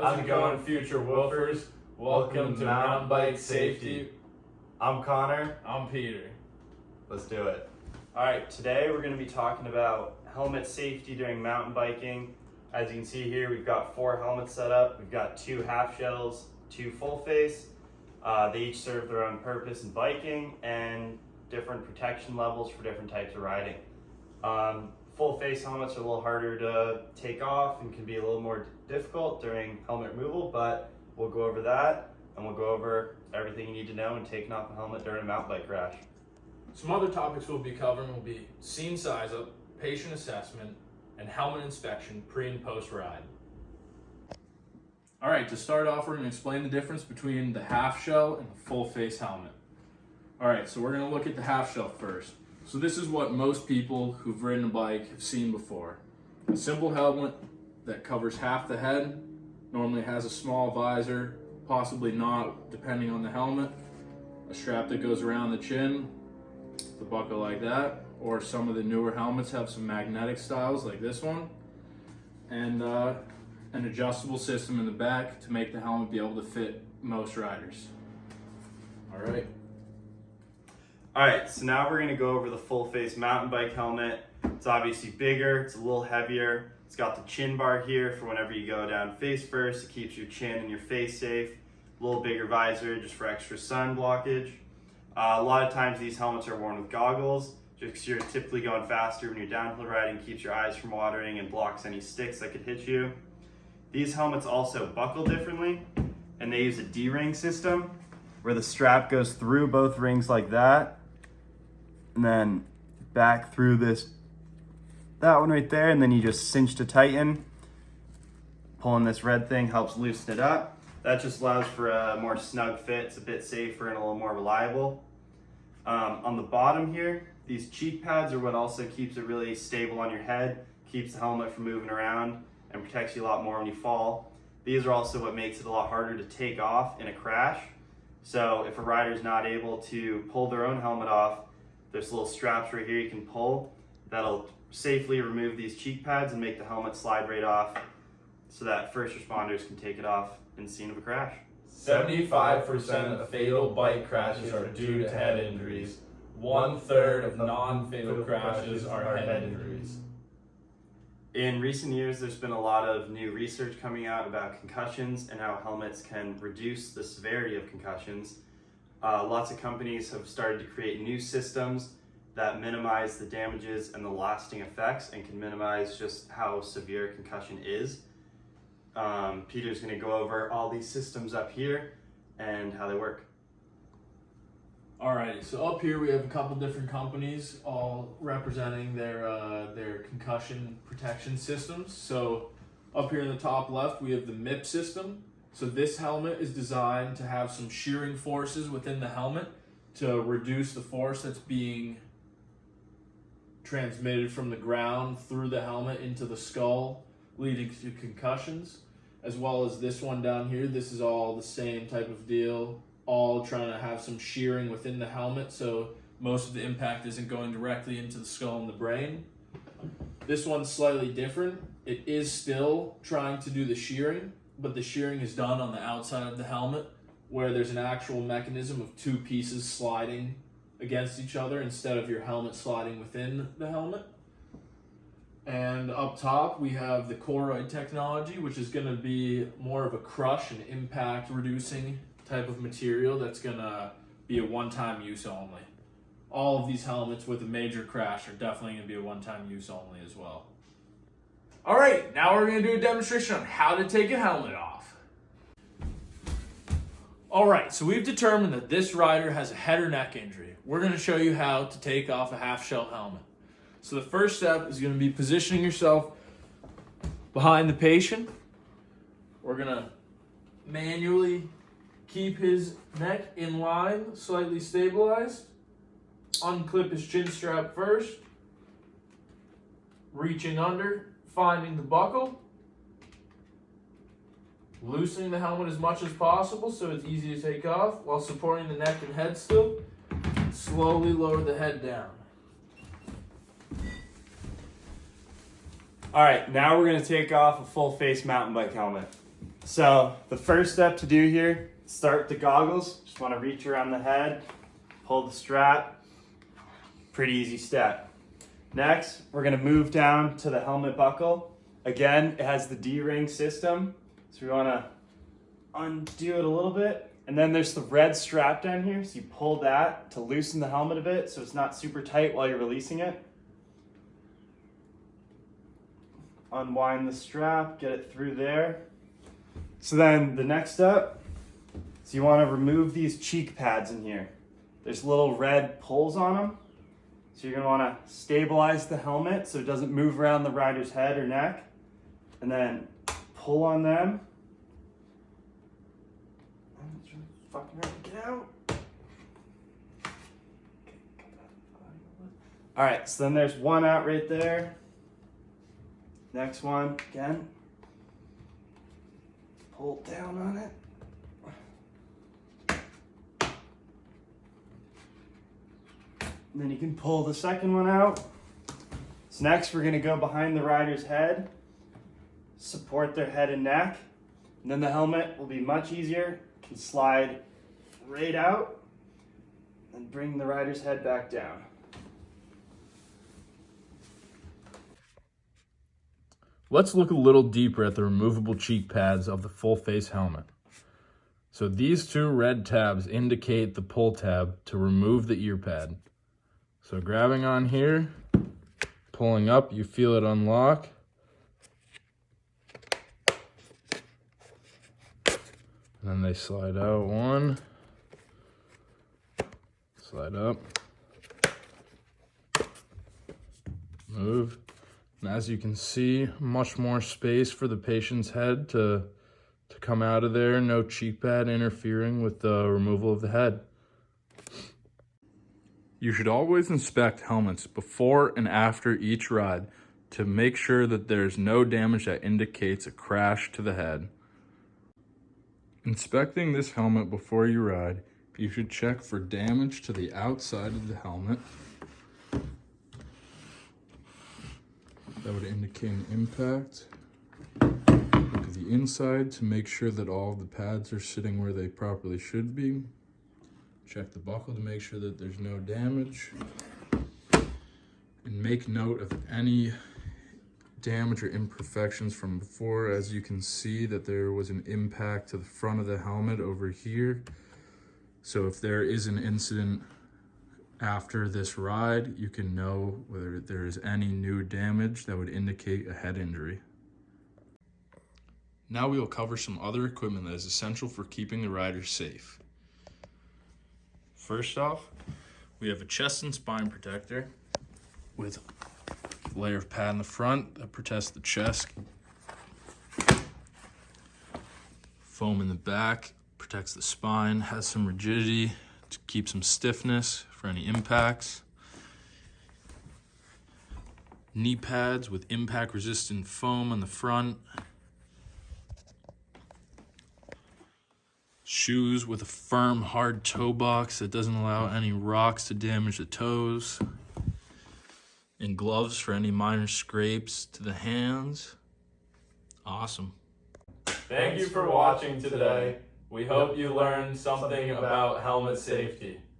How's it going, future woofers? Welcome to Mountain Bike Safety. I'm Connor. I'm Peter. Let's do it. Alright, today we're going to be talking about helmet safety during mountain biking. As you can see here, we've got 4 helmets set up. We've got 2 half shells, 2 full face. They each serve their own purpose in biking and different protection levels for different types of riding. Full face helmets are a little harder to take off and can be a little more difficult during helmet removal, but we'll go over that and we'll go over everything you need to know in taking off a helmet during a mountain bike crash. Some other topics we'll be covering will be scene size up, patient assessment, and helmet inspection pre and post ride. All right, to start off, we're going to explain the difference between the half shell and the full face helmet. All right, so we're going to look at the half shell first. So this is what most people who've ridden a bike have seen before. A simple helmet that covers half the head, normally has a small visor, possibly not, depending on the helmet. A strap that goes around the chin, the buckle like that, or some of the newer helmets have some magnetic styles like this one, and an adjustable system in the back to make the helmet be able to fit most riders. All right. Alright, so now we're going to go over the full face mountain bike helmet. It's obviously bigger, it's a little heavier. It's got the chin bar here for whenever you go down face first. It keeps your chin and your face safe. A little bigger visor just for extra sun blockage. A lot of times these helmets are worn with goggles just because you're typically going faster when you're downhill riding, keeps your eyes from watering and blocks any sticks that could hit you. These helmets also buckle differently, and they use a D-ring system where the strap goes through both rings like that and then back through that one right there, and then you just cinch to tighten. Pulling this red thing helps loosen it up. That just allows for a more snug fit. It's a bit safer and a little more reliable. On the bottom here, these cheek pads are what also keeps it really stable on your head, keeps the helmet from moving around, and protects you a lot more when you fall. These are also what makes it a lot harder to take off in a crash. So if a rider's not able to pull their own helmet off, there's little straps right here you can pull that'll safely remove these cheek pads and make the helmet slide right off so that first responders can take it off in the scene of a crash. 75% of fatal bike crashes are due to head injuries. 1/3 of non-fatal crashes are head injuries. In recent years, there's been a lot of new research coming out about concussions and how helmets can reduce the severity of concussions. Lots of companies have started to create new systems that minimize the damages and the lasting effects and can minimize just how severe concussion is. Peter's going to go over all these systems up here and how they work. Alrighty, so up here we have a couple different companies all representing their concussion protection systems. So up here in the top left we have the MIP system. So this helmet is designed to have some shearing forces within the helmet to reduce the force that's being transmitted from the ground through the helmet into the skull, leading to concussions, as well as this one down here. This is all the same type of deal, all trying to have some shearing within the helmet so most of the impact isn't going directly into the skull and the brain. This one's slightly different. It is still trying to do the shearing, but the shearing is done on the outside of the helmet where there's an actual mechanism of 2 pieces sliding against each other instead of your helmet sliding within the helmet. And up top we have the Koroyd technology, which is going to be more of a crush and impact reducing type of material that's going to be a one-time use only. All of these helmets with a major crash are definitely going to be a one-time use only as well. All right, now we're going to do a demonstration on how to take a helmet off. All right, so we've determined that this rider has a head or neck injury. We're going to show you how to take off a half shell helmet. So the first step is going to be positioning yourself behind the patient. We're going to manually keep his neck in line, slightly stabilized. Unclip his chin strap first. Reaching under, finding the buckle. Loosening the helmet as much as possible so it's easy to take off while supporting the neck and head still. Slowly lower the head down. All right, now we're going to take off a full face mountain bike helmet. So the first step to do here, start with the goggles. Just want to reach around the head, pull the strap. Pretty easy step. Next, we're going to move down to the helmet buckle. Again, it has the D-ring system. So we want to undo it a little bit. And then there's the red strap down here. So you pull that to loosen the helmet a bit so it's not super tight while you're releasing it. Unwind the strap, get it through there. So then the next step, so you want to remove these cheek pads in here. There's little red pulls on them. So you're going to want to stabilize the helmet so it doesn't move around the rider's head or neck. And then pull on them. Fucking hard to get out. All right, so then there's one out right there. Next one, again. Pull down on it. And then you can pull the second one out. So next we're gonna go behind the rider's head, support their head and neck, and then the helmet will be much easier. You can slide right out and bring the rider's head back down. Let's look a little deeper at the removable cheek pads of the full face helmet. So these two red tabs indicate the pull tab to remove the ear pad. So grabbing on here, pulling up, you feel it unlock. And then they slide out one, slide up, move. And as you can see, much more space for the patient's head to come out of there. No cheek pad interfering with the removal of the head. You should always inspect helmets before and after each ride to make sure that there's no damage that indicates a crash to the head. Inspecting this helmet before you ride, you should check for damage to the outside of the helmet. That would indicate an impact. Look at the inside to make sure that all of the pads are sitting where they properly should be. Check the buckle to make sure that there's no damage. And make note of any damage or imperfections from before. As you can see that there was an impact to the front of the helmet over here. So if there is an incident after this ride, you can know whether there is any new damage that would indicate a head injury. Now we will cover some other equipment that is essential for keeping the rider safe. First off, we have a chest and spine protector with a layer of pad in the front that protects the chest. Foam in the back protects the spine, has some rigidity to keep some stiffness for any impacts. Knee pads with impact resistant foam on the front. Shoes with a firm, hard toe box that doesn't allow any rocks to damage the toes. And gloves for any minor scrapes to the hands. Awesome. Thank you for watching today. We hope you learned something about helmet safety.